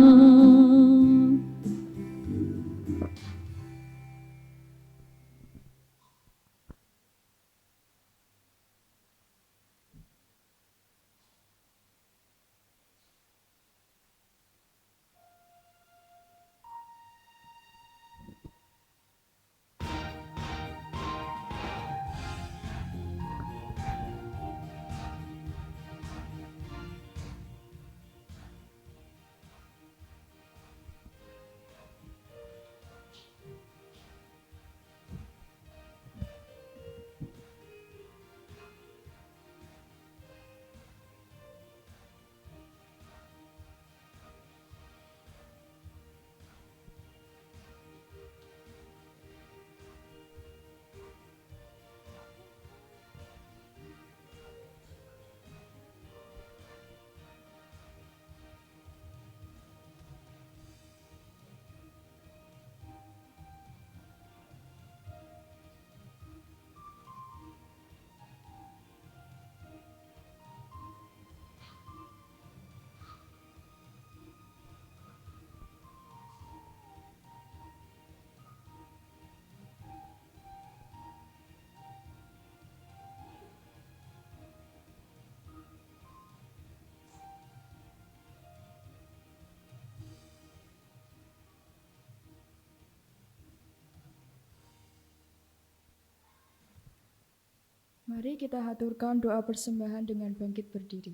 Mari kita haturkan doa persembahan dengan bangkit berdiri.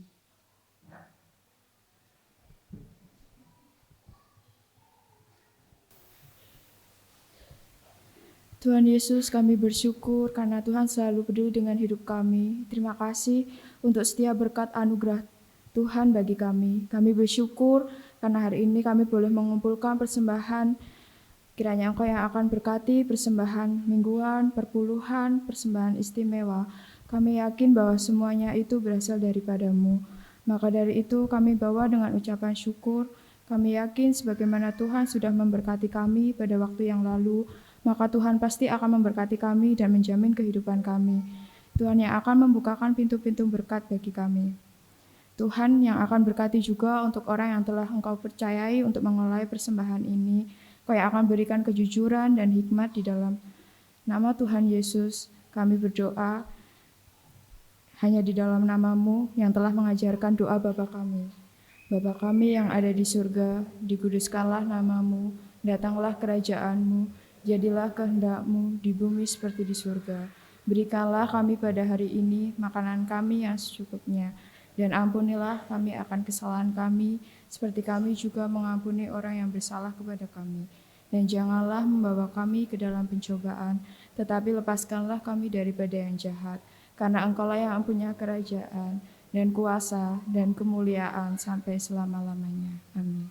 Tuhan Yesus, kami bersyukur karena Tuhan selalu peduli dengan hidup kami. Terima kasih untuk setiap berkat anugerah Tuhan bagi kami. Kami bersyukur karena hari ini kami boleh mengumpulkan persembahan. Kiranya Engkau yang akan berkati persembahan mingguan, perpuluhan, persembahan istimewa. Kami yakin bahwa semuanya itu berasal daripada-Mu. Maka dari itu kami bawa dengan ucapan syukur. Kami yakin sebagaimana Tuhan sudah memberkati kami pada waktu yang lalu, maka Tuhan pasti akan memberkati kami dan menjamin kehidupan kami. Tuhan yang akan membukakan pintu-pintu berkat bagi kami. Tuhan yang akan berkati juga untuk orang yang telah Engkau percayai untuk mengelola persembahan ini. Kau yang akan berikan kejujuran dan hikmat di dalam nama Tuhan Yesus. Kami berdoa hanya di dalam nama-Mu yang telah mengajarkan doa Bapa kami. Bapa kami yang ada di surga, dikuduskanlah nama-Mu, datanglah kerajaan-Mu, jadilah kehendak-Mu di bumi seperti di surga. Berikanlah kami pada hari ini makanan kami yang secukupnya. Dan ampunilah kami akan kesalahan kami, seperti kami juga mengampuni orang yang bersalah kepada kami. Dan janganlah membawa kami ke dalam pencobaan, tetapi lepaskanlah kami daripada yang jahat. Karena Engkaulah yang mempunyai kerajaan, dan kuasa, dan kemuliaan sampai selama-lamanya. Amin.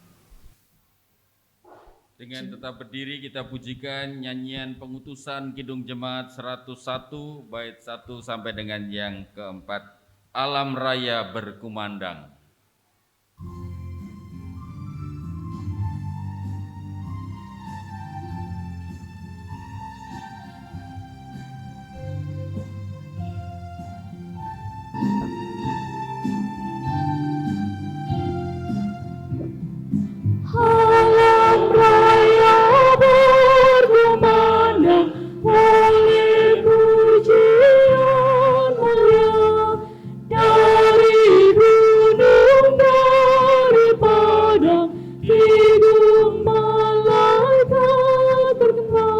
Dengan tetap berdiri kita pujikan nyanyian pengutusan Kidung Jemaat 101 bait 1 sampai dengan yang keempat. Alam Raya Berkumandang. Alam raya berkumandang oleh pujian mulia dari gunung, dari padang, hidung malaikat bergema.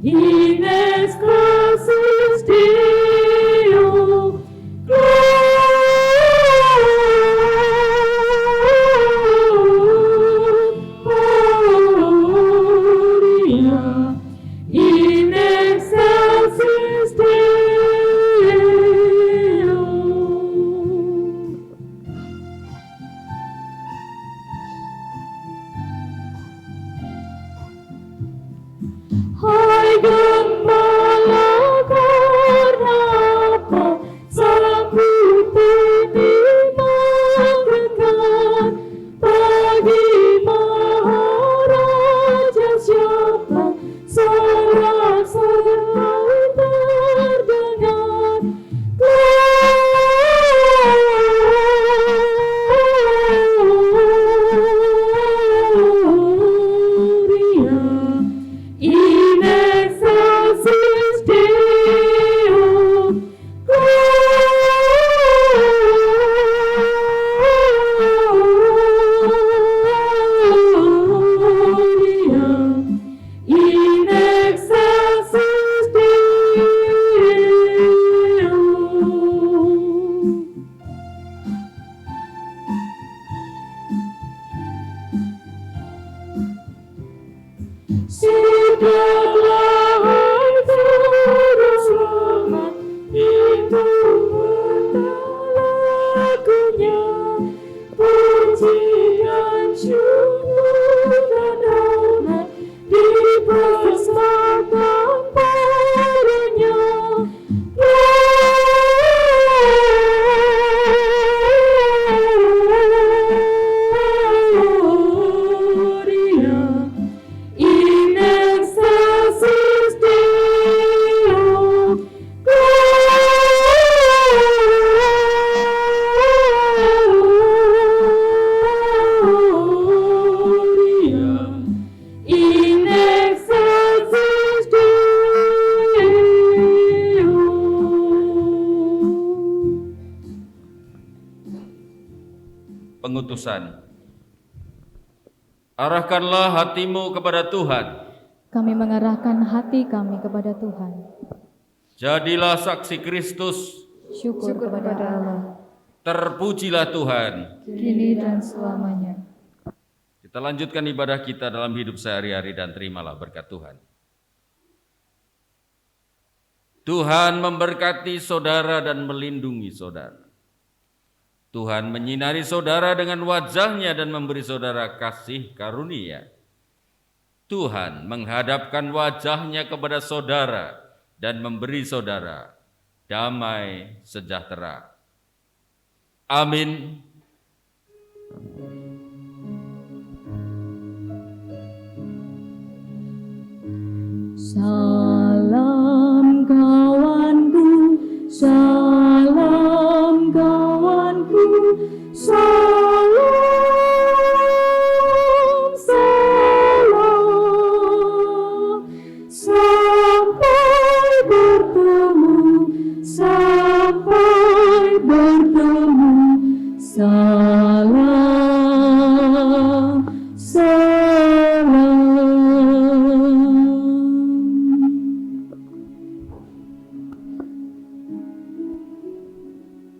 In excelsis Deo, Gloria, in excelsis Deo. Hai gembala karena apa sambut menyenangkan bagi Maharaja siapa sorak-sorai terdengar. Gloria in excelsis Deo, Gloria, in excelsis Deo. Sudahlah hai juru selamat, itu lagunya, pujian syukur dan hormat dipersembahkan padanya. Gloria in excelsis Deo, Gloria, in excelsis Deo. Pengutusan. Arahkanlah hatimu kepada Tuhan. Kami mengarahkan hati kami kepada Tuhan. Jadilah saksi Kristus. Syukur kepada Allah, Terpujilah Tuhan. kini dan selamanya. Kita lanjutkan ibadah kita dalam hidup sehari-hari dan terimalah berkat Tuhan. Tuhan memberkati saudara dan melindungi saudara. Tuhan menyinari saudara dengan wajah-Nya dan memberi saudara kasih karunia. Tuhan menghadapkan wajah-Nya kepada saudara dan memberi saudara damai sejahtera. Amin. Salam